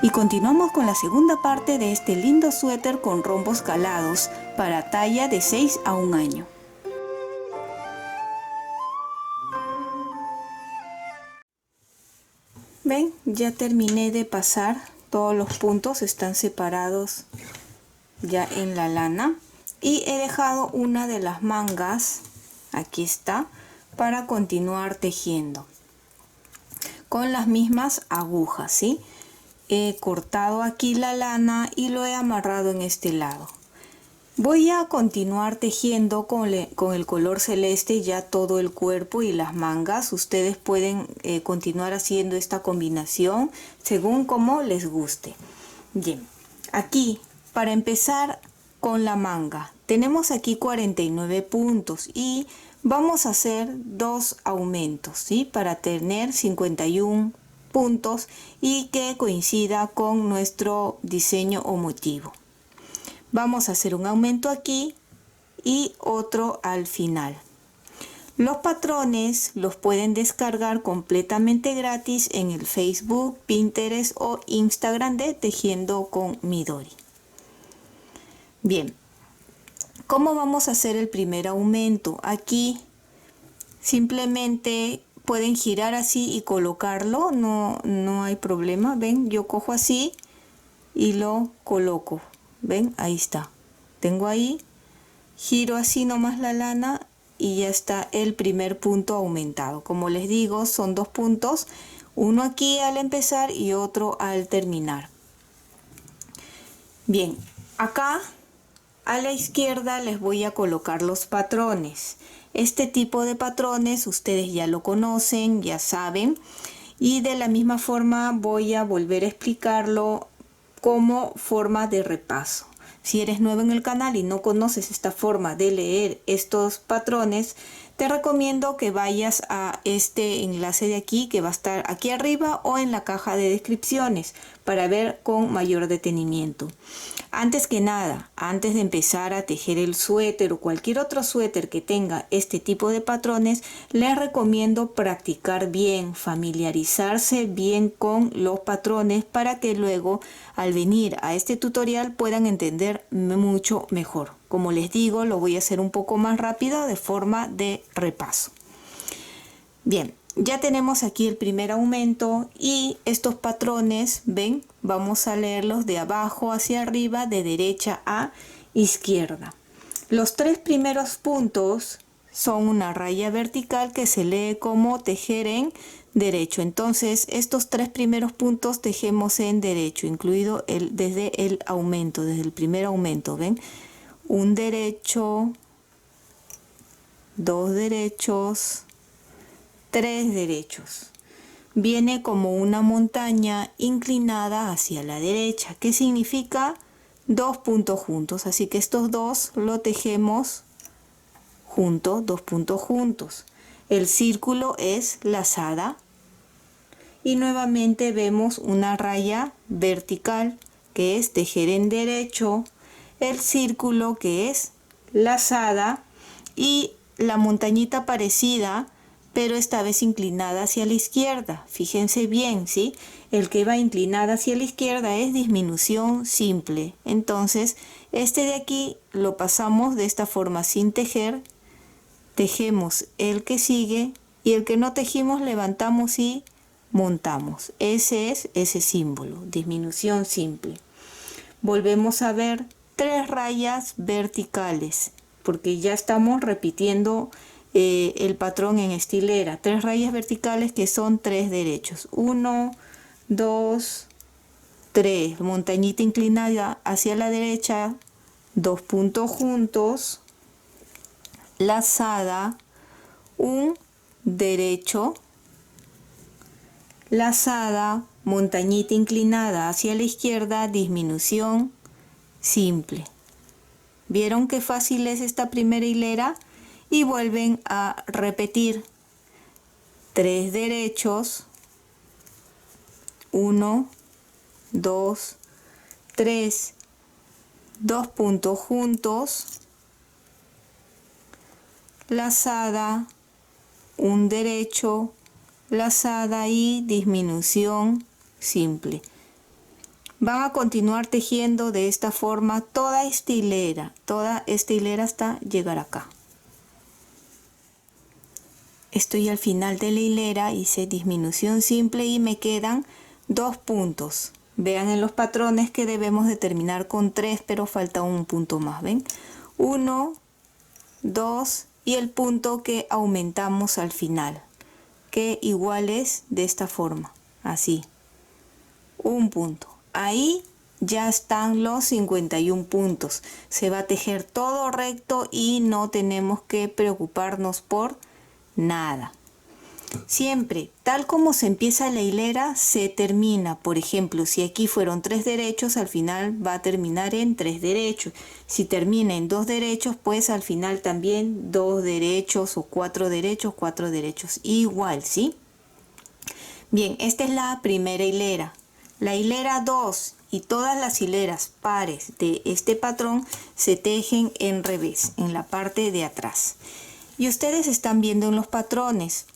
Y continuamos con la segunda parte de este lindo suéter con rombos calados para talla de 6 a 1 año. Ven, ya terminé de pasar, todos los puntos están separados ya en la lana y he dejado una de las mangas, aquí está, para continuar tejiendo con las mismas agujas, ¿sí? He cortado aquí la lana y lo he amarrado en este lado. Voy a continuar tejiendo con el color celeste ya todo el cuerpo y las mangas. Ustedes pueden continuar haciendo esta combinación según como les guste. Bien, aquí para empezar con la manga tenemos aquí 49 puntos y vamos a hacer 2 aumentos, ¿sí? Para tener 51 puntos y que coincida con nuestro diseño o motivo. Vamos a hacer un aumento aquí y otro al final. Los patrones los pueden descargar completamente gratis en el Facebook, Pinterest o Instagram de Tejiendo con Midori. Bien, ¿cómo vamos a hacer el primer aumento? Aquí simplemente pueden girar así y colocarlo, no hay problema. Ven, yo cojo así y lo coloco. Ven, ahí está. Tengo ahí, giro así nomás la lana y ya está el primer punto aumentado. Como les digo, son 2 puntos, uno aquí al empezar y otro al terminar. Bien, acá a la izquierda les voy a colocar los patrones. Este tipo de patrones ustedes ya lo conocen, ya saben. Y de la misma forma voy a volver a explicarlo como forma de repaso. Si eres nuevo en el canal y no conoces esta forma de leer estos patrones, te recomiendo que vayas a este enlace de aquí que va a estar aquí arriba o en la caja de descripciones para ver con mayor detenimiento. Antes que nada, antes de empezar a tejer el suéter o cualquier otro suéter que tenga este tipo de patrones, les recomiendo practicar bien, familiarizarse bien con los patrones para que luego al venir a este tutorial puedan entender mucho mejor. Como les digo, lo voy a hacer un poco más rápido de forma de repaso. Bien. Ya tenemos aquí el primer aumento y estos patrones, ven, vamos a leerlos de abajo hacia arriba, de derecha a izquierda. Los 3 primeros puntos son una raya vertical que se lee como tejer en derecho. Entonces, estos 3 primeros puntos tejemos en derecho, incluido desde el aumento, desde el primer aumento, ven, un derecho, 2 derechos, 3 derechos. Viene como una montaña inclinada hacia la derecha, que significa 2 puntos juntos. Así que estos dos lo tejemos juntos, 2 puntos juntos. El círculo es lazada y nuevamente vemos una raya vertical que es tejer en derecho, el círculo que es lazada y la montañita parecida, pero esta vez inclinada hacia la izquierda. Fíjense bien, ¿sí? El que va inclinada hacia la izquierda es disminución simple. Entonces, este de aquí lo pasamos de esta forma sin tejer. Tejemos el que sigue y el que no tejimos levantamos y montamos. Ese es ese símbolo, disminución simple. Volvemos a ver 3 rayas verticales, porque ya estamos repitiendo el patrón en estilera. 3 rayas verticales que son 3 derechos. 1, 2, 3. Montañita inclinada hacia la derecha, 2 puntos juntos, lazada, un derecho, lazada, montañita inclinada hacia la izquierda, disminución simple. ¿Vieron qué fácil es esta primera hilera? Y vuelven a repetir 3 derechos, 1, 2, 3, 2 puntos juntos, lazada, un derecho, lazada y disminución simple. Van a continuar tejiendo de esta forma toda esta hilera hasta llegar acá. Estoy al final de la hilera, hice disminución simple y me quedan 2 puntos. Vean en los patrones que debemos de terminar con 3, pero falta un punto más, ¿ven? 1, 2 y el punto que aumentamos al final, que igual es de esta forma, así, un punto. Ahí ya están los 51 puntos. Se va a tejer todo recto y no tenemos que preocuparnos por nada. Siempre, tal como se empieza la hilera, se termina. Por ejemplo, si aquí fueron 3 derechos, al final va a terminar en 3 derechos. Si termina en 2 derechos, pues al final también 2 derechos o 4 derechos, 4 derechos. Igual, ¿sí? Bien, esta es la primera hilera. La hilera 2 y todas las hileras pares de este patrón se tejen en revés, en la parte de atrás. Y ustedes están viendo en los patrones.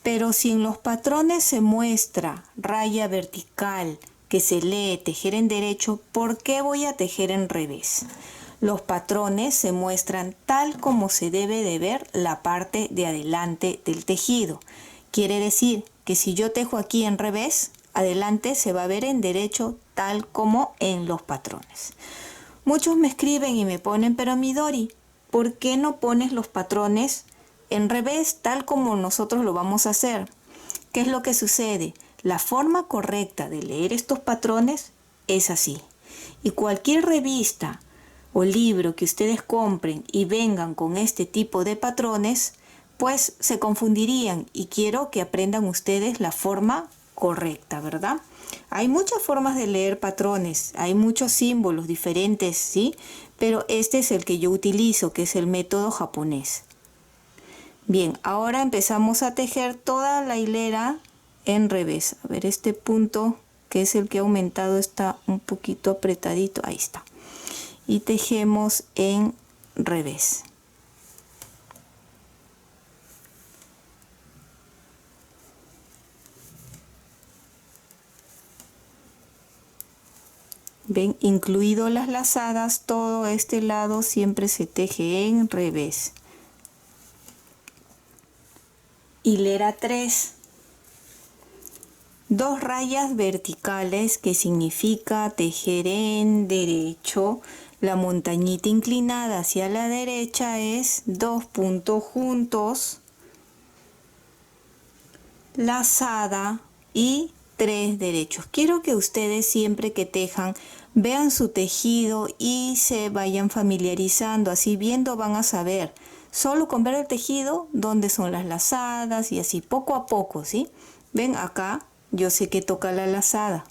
Pero si en los patrones se muestra raya vertical, que se lee tejer en derecho, ¿por qué voy a tejer en revés? Los patrones se muestran tal como se debe de ver la parte de adelante del tejido. Quiere decir que si yo tejo aquí en revés, adelante se va a ver en derecho tal como en los patrones. Muchos me escriben y me ponen, pero Midori, ¿por qué no pones los patrones en revés tal como nosotros lo vamos a hacer? ¿Qué es lo que sucede? La forma correcta de leer estos patrones es así. Y cualquier revista o libro que ustedes compren y vengan con este tipo de patrones, pues se confundirían, y quiero que aprendan ustedes la forma correcta, ¿verdad? Hay muchas formas de leer patrones, hay muchos símbolos diferentes, ¿sí? Pero este es el que yo utilizo, que es el método japonés. Bien, ahora empezamos a tejer toda la hilera en revés. A ver, este punto que es el que ha aumentado está un poquito apretadito, ahí está. Y tejemos en revés. Ven, incluido las lazadas, todo este lado siempre se teje en revés. Hilera 3. 2 rayas verticales, que significa tejer en derecho. La montañita inclinada hacia la derecha es 2 puntos juntos, lazada y 3 derechos. Quiero que ustedes siempre que tejan vean su tejido y se vayan familiarizando. Así viendo van a saber, solo con ver el tejido, dónde son las lazadas y así poco a poco, ¿sí? Ven acá, yo sé que toca la lazada.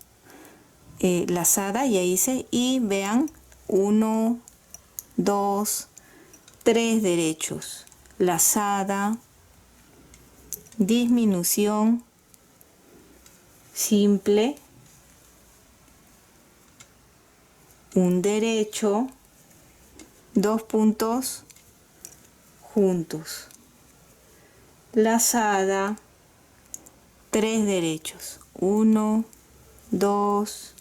Lazada ya hice y vean 1, 2, 3 derechos. Lazada, disminución simple, un derecho, 2 puntos juntos, lazada, 3 derechos, 1, 2,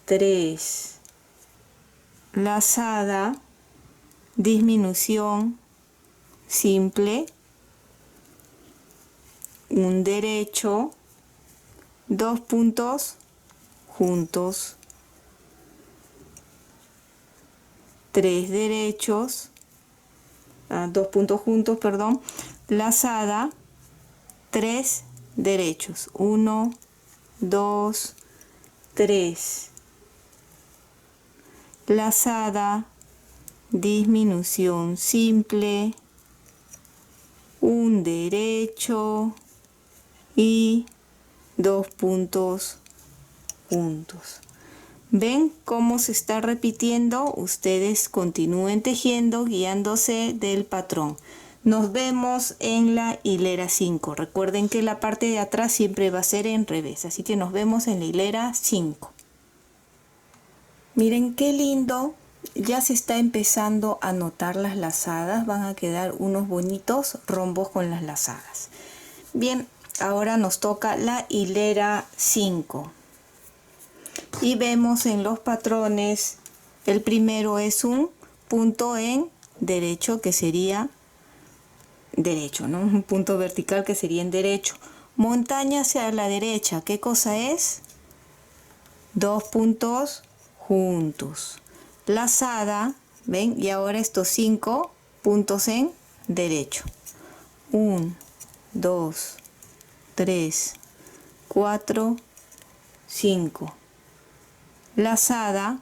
3, lazada, disminución simple, un derecho, 2 puntos juntos, 3 derechos, 2 puntos juntos, perdón, lazada, 3 derechos, 1, 2, 3, lazada, disminución simple, un derecho y 2 puntos juntos. ¿Ven cómo se está repitiendo? Ustedes continúen tejiendo guiándose del patrón. Nos vemos en la hilera 5. Recuerden que la parte de atrás siempre va a ser en revés, así que nos vemos en la hilera 5. Miren qué lindo, ya se está empezando a notar las lazadas, van a quedar unos bonitos rombos con las lazadas. Bien, ahora nos toca la hilera 5. y vemos en los patrones, el primero es un punto en derecho, que sería derecho, ¿no? Un punto vertical que sería en derecho. Montaña hacia la derecha, ¿qué cosa es? Dos puntos juntos. Lazada, ¿ven? Y ahora estos 5 puntos en derecho. 1, 2, 3, 4, 5. Lazada.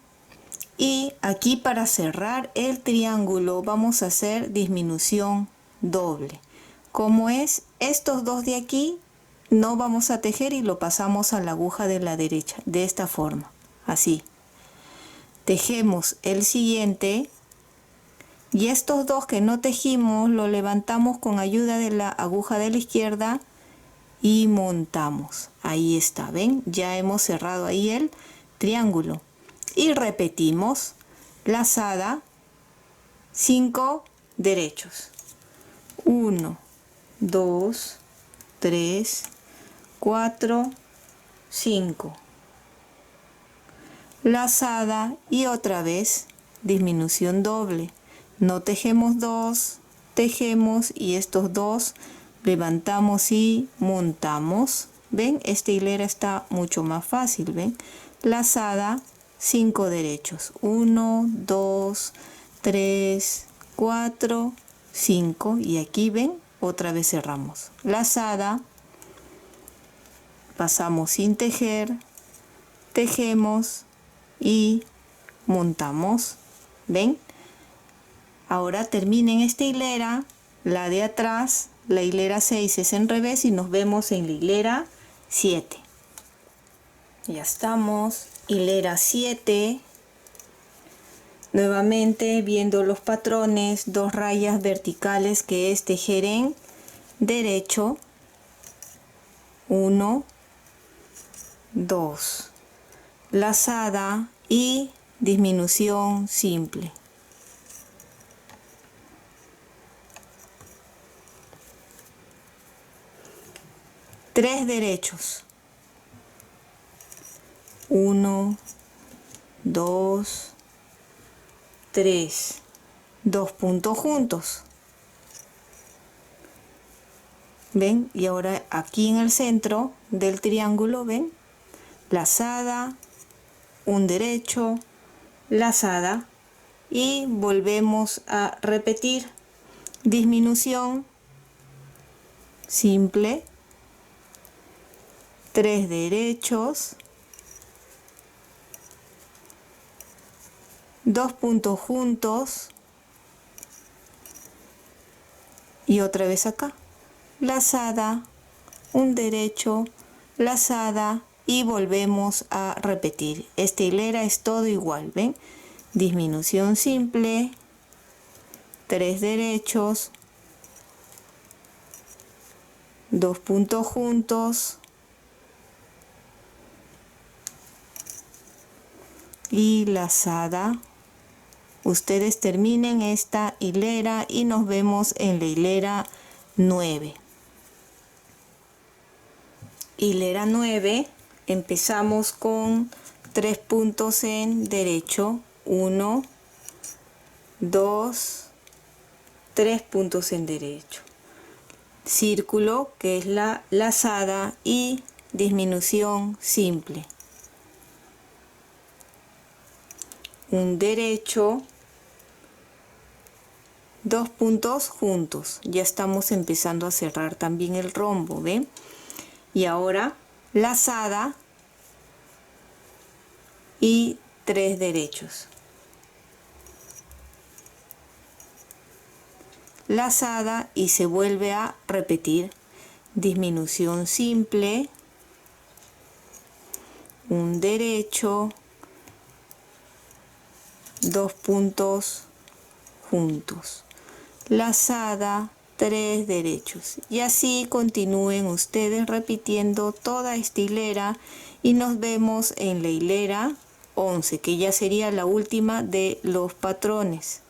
Y aquí para cerrar el triángulo vamos a hacer disminución doble. Como es estos dos de aquí, no vamos a tejer y lo pasamos a la aguja de la derecha, de esta forma, así. Tejemos el siguiente y estos dos que no tejimos lo levantamos con ayuda de la aguja de la izquierda y montamos. Ahí está, ¿ven? Ya hemos cerrado ahí el triángulo. Y repetimos, lazada, 5 derechos. 1, 2, 3, 4, 5. Lazada y otra vez disminución doble. No tejemos 2, tejemos y estos 2 levantamos y montamos. ¿Ven? Esta hilera está mucho más fácil, ¿ven? Lazada, 5 derechos. 1, 2, 3, 4, 5. Y aquí ven, otra vez cerramos. Lazada, pasamos sin tejer, tejemos y montamos. ¿Ven? Ahora terminen esta hilera, la de atrás, la hilera 6 es en revés y nos vemos en la hilera 7. Ya estamos, hilera 7. Nuevamente viendo los patrones, 2 rayas verticales que es tejer en derecho. 1, 2. Lazada y disminución simple. Tres derechos. 1, 2, 3. 2 puntos juntos. ¿Ven? Y ahora aquí en el centro del triángulo, ¿ven? Lazada, un derecho, lazada y volvemos a repetir. Disminución simple. 3 derechos. 2 puntos juntos y otra vez acá, lazada, un derecho, lazada y volvemos a repetir. Esta hilera es todo igual, ¿ven? Disminución simple, 3 derechos, 2 puntos juntos y lazada. Ustedes terminen esta hilera y nos vemos en la hilera 9. Hilera 9, empezamos con 3 puntos en derecho, 1, 2, 3 puntos en derecho. Círculo, que es la lazada y disminución simple. Un derecho, 2 puntos juntos. Ya estamos empezando a cerrar también el rombo, ¿ven? Y ahora lazada y 3 derechos. Lazada y se vuelve a repetir. Disminución simple, un derecho, 2 puntos juntos. Lazada, 3 derechos. Y así continúen ustedes repitiendo toda esta hilera y nos vemos en la hilera 11, que ya sería la última de los patrones.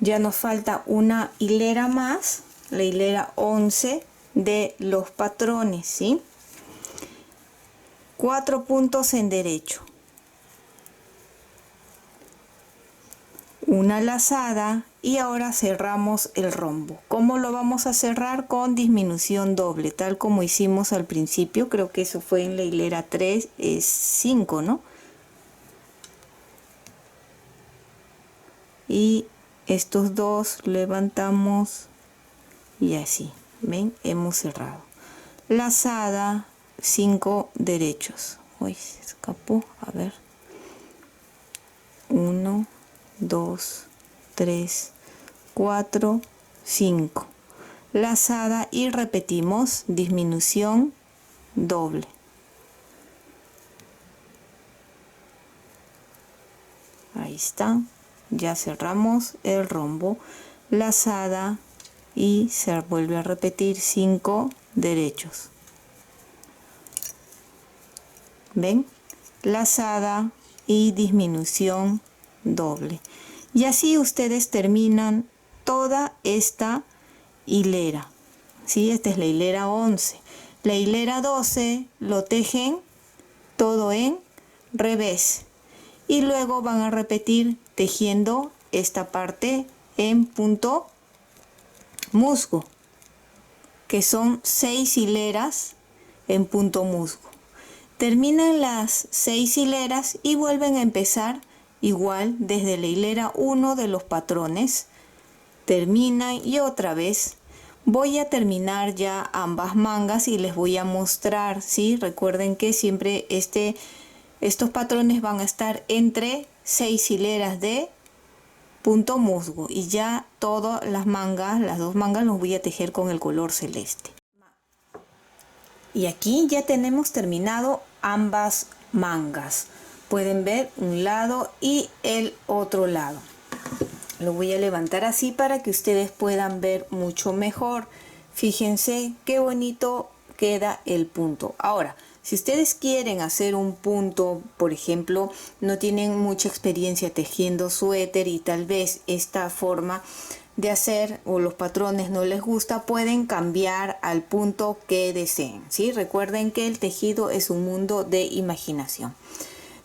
Ya nos falta una hilera más, la hilera 11 de los patrones, ¿sí? 4 puntos en derecho, una lazada y ahora cerramos el rombo. ¿Cómo lo vamos a cerrar? Con disminución doble, tal como hicimos al principio. Creo que eso fue en la hilera 3, es 5, ¿no? Y estos dos levantamos y así, ¿ven? Hemos cerrado. Lazada, 5 derechos. Uy, se escapó, a ver. 1, 2, 3, 4, 5. Lazada y repetimos disminución doble. Ahí está. Ya cerramos el rombo. Lazada y se vuelve a repetir 5 derechos. ¿Ven? Lazada y disminución doble. Y así ustedes terminan toda esta hilera. ¿Sí? Esta es la hilera 11. La hilera 12 lo tejen todo en revés. Y luego van a repetir tejiendo esta parte en punto musgo, que son 6 hileras en punto musgo. Terminan las 6 hileras y vuelven a empezar igual desde la hilera 1 de los patrones. Terminan y otra vez voy a terminar ya ambas mangas y les voy a mostrar, ¿sí? Recuerden que siempre estos patrones van a estar entre 6 hileras de punto musgo y ya todas las mangas, las dos mangas, los voy a tejer con el color celeste. Y aquí ya tenemos terminado ambas mangas. Pueden ver un lado y el otro lado. Lo voy a levantar así para que ustedes puedan ver mucho mejor. Fíjense qué bonito queda el punto. Ahora, si ustedes quieren hacer un punto, por ejemplo, no tienen mucha experiencia tejiendo suéter y tal vez esta forma de hacer o los patrones no les gusta, pueden cambiar al punto que deseen, ¿sí? Recuerden que el tejido es un mundo de imaginación.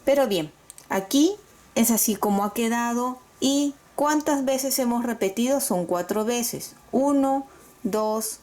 Pero bien, aquí es así como ha quedado. ¿Y cuántas veces hemos repetido? Son 4 veces. 1, 2,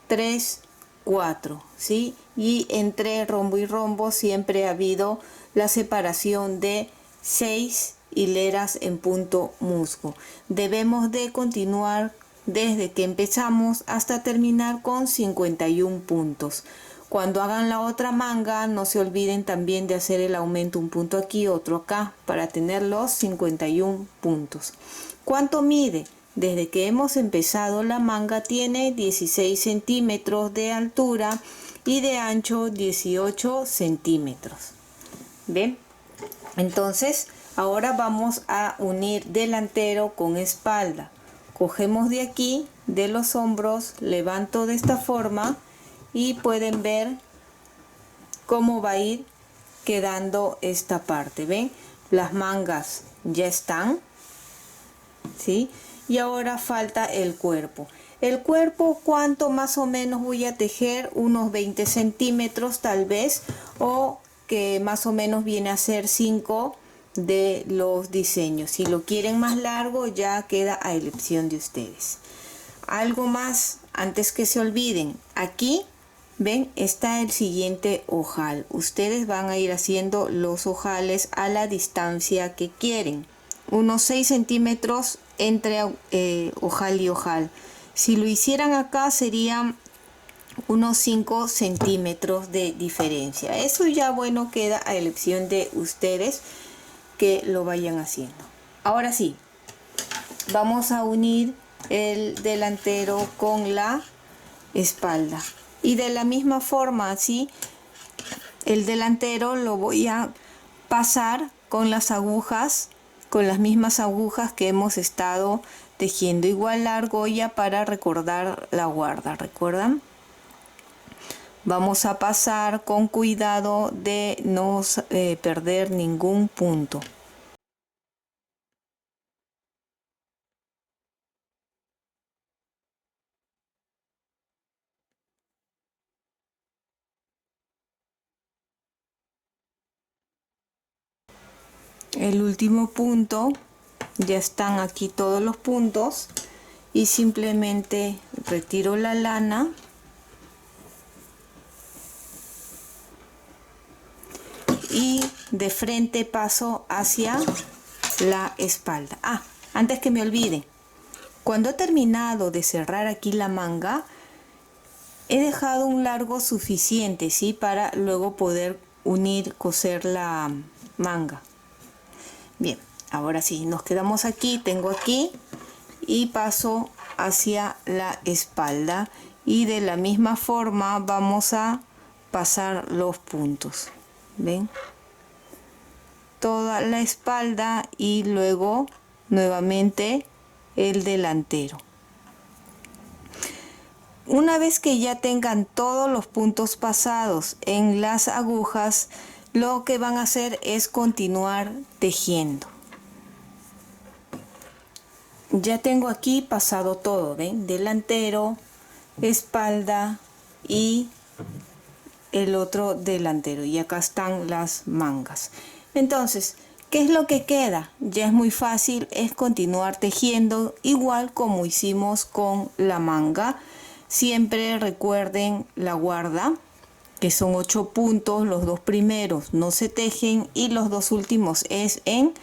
3, 4, ¿sí? Y entre rombo y rombo siempre ha habido la separación de 6 hileras en punto musgo. Debemos de continuar desde que empezamos hasta terminar con 51 puntos. Cuando hagan la otra manga, no se olviden también de hacer el aumento, un punto aquí, otro acá, para tener los 51 puntos. ¿Cuánto mide? Desde que hemos empezado la manga tiene 16 centímetros de altura y de ancho 18 centímetros. ¿Ven? Entonces, ahora vamos a unir delantero con espalda. Cogemos de aquí, de los hombros, levanto de esta forma y pueden ver cómo va a ir quedando esta parte. ¿Ven? Las mangas ya están, ¿sí? Y ahora falta el cuerpo. El cuerpo, ¿cuánto más o menos voy a tejer? Unos 20 centímetros tal vez, o que más o menos viene a ser 5 de los diseños. Si lo quieren más largo, ya queda a elección de ustedes. Algo más antes que se olviden, aquí ven, está el siguiente ojal. Ustedes van a ir haciendo los ojales a la distancia que quieren, unos 6 centímetros entre ojal y ojal. Si lo hicieran acá serían unos 5 centímetros de diferencia. Eso ya, bueno, queda a elección de ustedes que lo vayan haciendo. Ahora sí, vamos a unir el delantero con la espalda y de la misma forma, así el delantero lo voy a pasar con las agujas, con las mismas agujas que hemos estado tejiendo, igual la argolla para recordar la guarda. ¿Recuerdan? Vamos a pasar con cuidado de no perder ningún punto. el último punto. Ya están aquí todos los puntos y simplemente retiro la lana y de frente paso hacia la espalda. Antes que me olvide, cuando he terminado de cerrar aquí la manga, he dejado un largo suficiente, ¿sí? Para luego poder coser la manga. Bien, ahora sí, nos quedamos aquí, tengo aquí y paso hacia la espalda y de la misma forma vamos a pasar los puntos. ¿Ven? Toda la espalda y luego nuevamente el delantero. Una vez que ya tengan todos los puntos pasados en las agujas, lo que van a hacer es continuar tejiendo. Ya tengo aquí pasado todo, ¿ven? Delantero, espalda y el otro delantero, y acá están las mangas. Entonces, ¿qué es lo que queda? Ya es muy fácil, es continuar tejiendo igual como hicimos con la manga. Siempre recuerden la guarda, que son 8 puntos, los 2 primeros no se tejen y los 2 últimos es en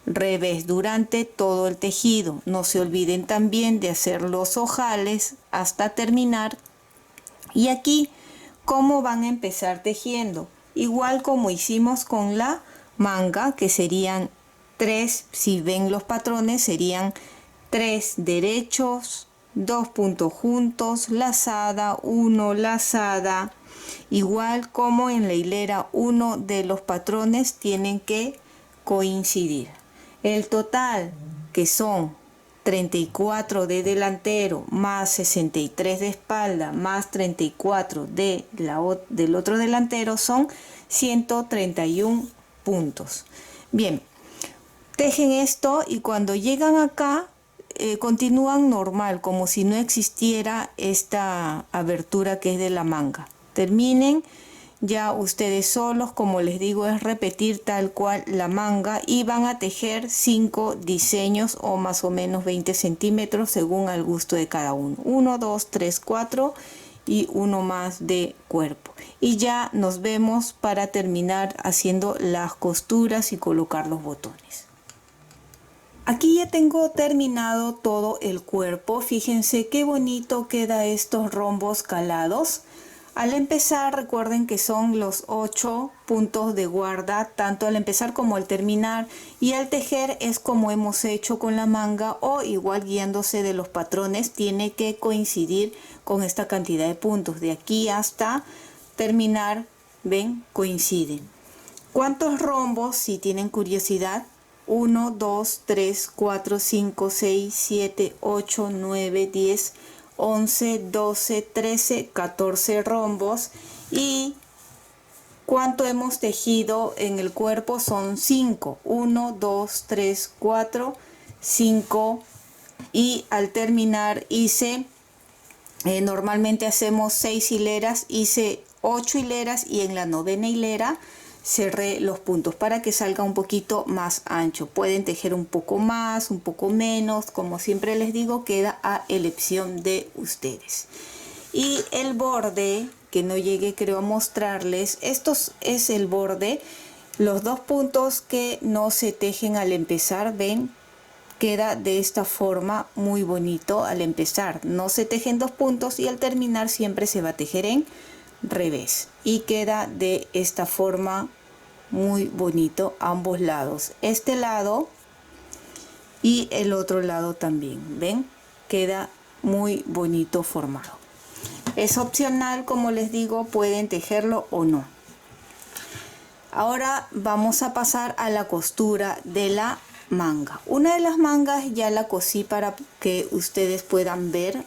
revés durante todo el tejido. No se olviden también de hacer los ojales hasta terminar. Y aquí, ¿cómo van a empezar tejiendo? Igual como hicimos con la manga, que serían 3, si ven los patrones, serían 3 derechos, 2 puntos juntos, lazada, 1 lazada. Igual como en la hilera 1 de los patrones tienen que coincidir. El total, que son 34 de delantero más 63 de espalda más 34 del otro delantero, son 131 puntos. Bien, tejen esto y cuando llegan acá continúan normal, como si no existiera esta abertura que es de la manga. Terminen ya ustedes solos, como les digo, es repetir tal cual la manga y van a tejer 5 diseños o más o menos 20 centímetros según al gusto de cada uno. 1, 2, 3, 4 y uno más de cuerpo. Y ya nos vemos para terminar haciendo las costuras y colocar los botones. Aquí ya tengo terminado todo el cuerpo. Fíjense qué bonito queda estos rombos calados. Al empezar, recuerden que son los 8 puntos de guarda, tanto al empezar como al terminar, y al tejer es como hemos hecho con la manga, o igual guiándose de los patrones, tiene que coincidir con esta cantidad de puntos. De aquí hasta terminar, ven, coinciden. ¿Cuántos rombos? Si tienen curiosidad. 1, 2, 3, 4, 5, 6, 7, 8, 9, 10, 11, 12, 13, 14 rombos. Y cuánto hemos tejido en el cuerpo son 5. 1, 2, 3, 4, 5. Y al terminar hice, normalmente hacemos 6 hileras, hice 8 hileras y en la 9ª hilera cerré los puntos para que salga un poquito más ancho. Pueden tejer un poco más, un poco menos, como siempre les digo, queda a elección de ustedes. Y el borde, que no llegué creo a mostrarles, esto es el borde. Los 2 puntos que no se tejen al empezar, ven, queda de esta forma muy bonito. Al empezar no se tejen 2 puntos y al terminar siempre se va a tejer en revés y queda de esta forma muy bonito ambos lados, este lado y el otro lado también. Ven, queda muy bonito formado. Es opcional, como les digo, pueden tejerlo o no. Ahora vamos a pasar a la costura de la manga. Una de las mangas ya la cosí para que ustedes puedan ver.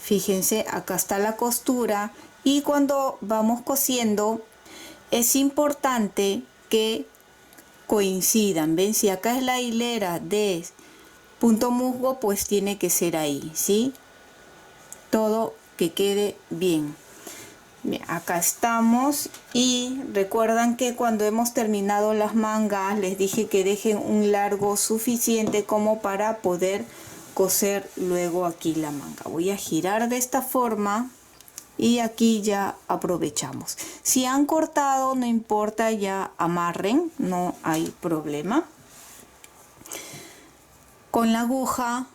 Fíjense, acá está la costura. Y cuando vamos cosiendo es importante que coincidan. Ven, si acá es la hilera de punto musgo, pues tiene que ser ahí, ¿sí? Todo que quede bien. Bien, acá estamos y recuerdan que cuando hemos terminado las mangas les dije que dejen un largo suficiente como para poder coser luego aquí la manga. Voy a girar de esta forma y aquí ya aprovechamos. Si han cortado no importa, ya amarren, no hay problema. Con la aguja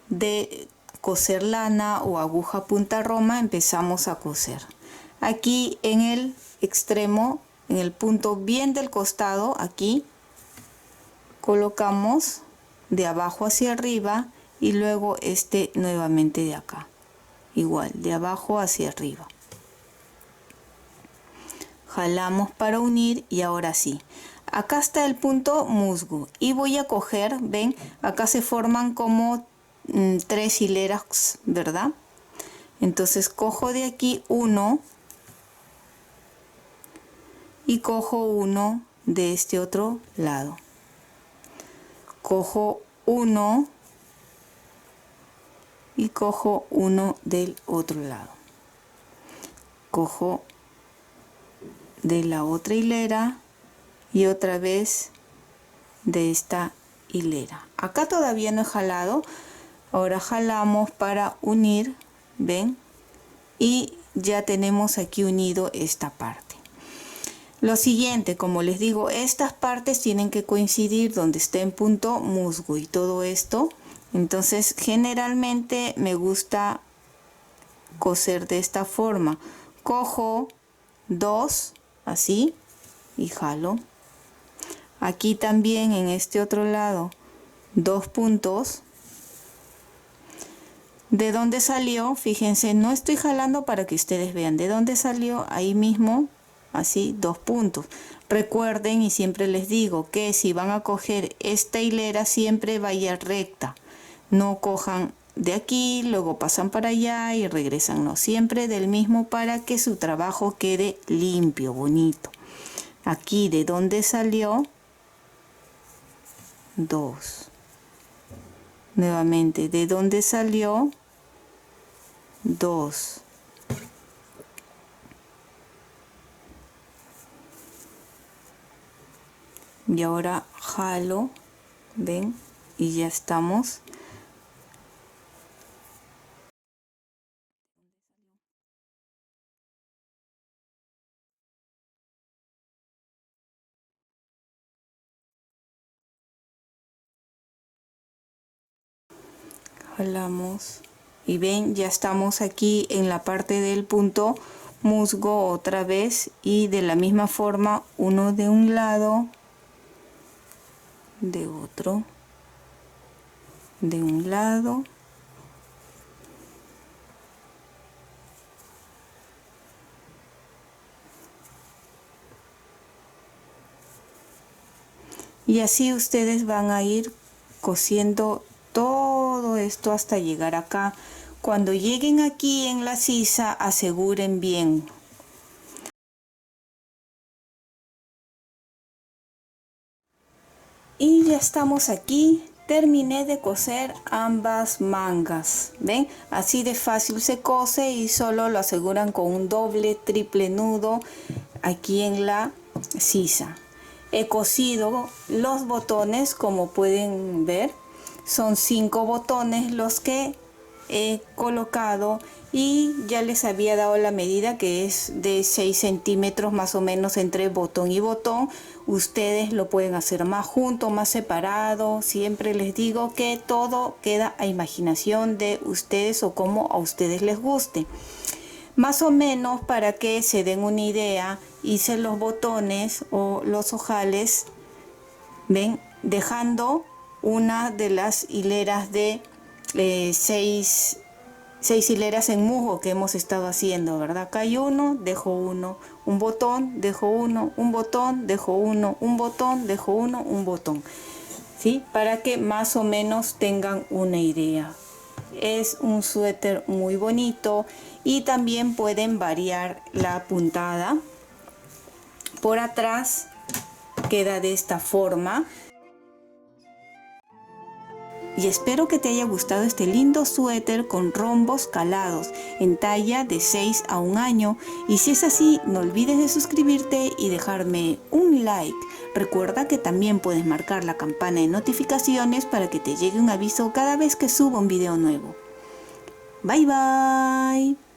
de coser lana o aguja punta roma empezamos a coser. Aquí en el extremo, en el punto bien del costado, aquí colocamos de abajo hacia arriba y luego nuevamente de acá, igual de abajo hacia arriba. Jalamos para unir y ahora sí, acá está el punto musgo y voy a coger, ven, acá se forman como 3 hileras, ¿verdad? Entonces cojo de aquí uno y cojo uno de este otro lado, cojo uno y cojo uno del otro lado, cojo de la otra hilera y otra vez de esta hilera. Acá todavía no he jalado, ahora jalamos para unir, ven, y ya tenemos aquí unido esta parte. Lo siguiente, como les digo, estas partes tienen que coincidir donde esté en punto musgo y todo esto. Entonces generalmente me gusta coser de esta forma. Cojo 2 así y jalo. Aquí también en este otro lado 2 puntos. ¿De dónde salió? Fíjense, no estoy jalando para que ustedes vean de dónde salió, ahí mismo, así 2 puntos. Recuerden, y siempre les digo, que si van a coger esta hilera siempre vaya recta. No cojan de aquí, luego pasan para allá y regresan. No, siempre del mismo para que su trabajo quede limpio, bonito. Aquí de dónde salió, 2. Nuevamente, de dónde salió, 2. Y ahora jalo, ven, y ya estamos. Jalamos y ven, ya estamos aquí en la parte del punto musgo otra vez, y de la misma forma uno de un lado, de otro, de un lado, y así ustedes van a ir cosiendo todo esto hasta llegar acá. Cuando lleguen aquí en la sisa, aseguren bien. Y ya estamos aquí. Terminé de coser ambas mangas. ¿Ven? Así de fácil se cose y solo lo aseguran con un doble, triple nudo aquí en la sisa. He cosido los botones, como pueden ver. Son 5 botones los que he colocado y ya les había dado la medida, que es de 6 centímetros más o menos entre botón y botón. Ustedes lo pueden hacer más junto, más separado. Siempre les digo que todo queda a imaginación de ustedes o como a ustedes les guste. Más o menos, para que se den una idea, hice los botones o los ojales, ven, dejando una de las hileras de 6 hileras en musgo que hemos estado haciendo, ¿verdad? Acá hay uno, dejo uno, un botón, dejo uno, un botón, dejo uno, un botón, dejo uno, un botón, ¿sí? Para que más o menos tengan una idea. Es un suéter muy bonito y también pueden variar la puntada. Por atrás queda de esta forma. Y espero que te haya gustado este lindo suéter con rombos calados en talla de 6 a 1 año. Y si es así, no olvides de suscribirte y dejarme un like. Recuerda que también puedes marcar la campana de notificaciones para que te llegue un aviso cada vez que suba un video nuevo. Bye bye.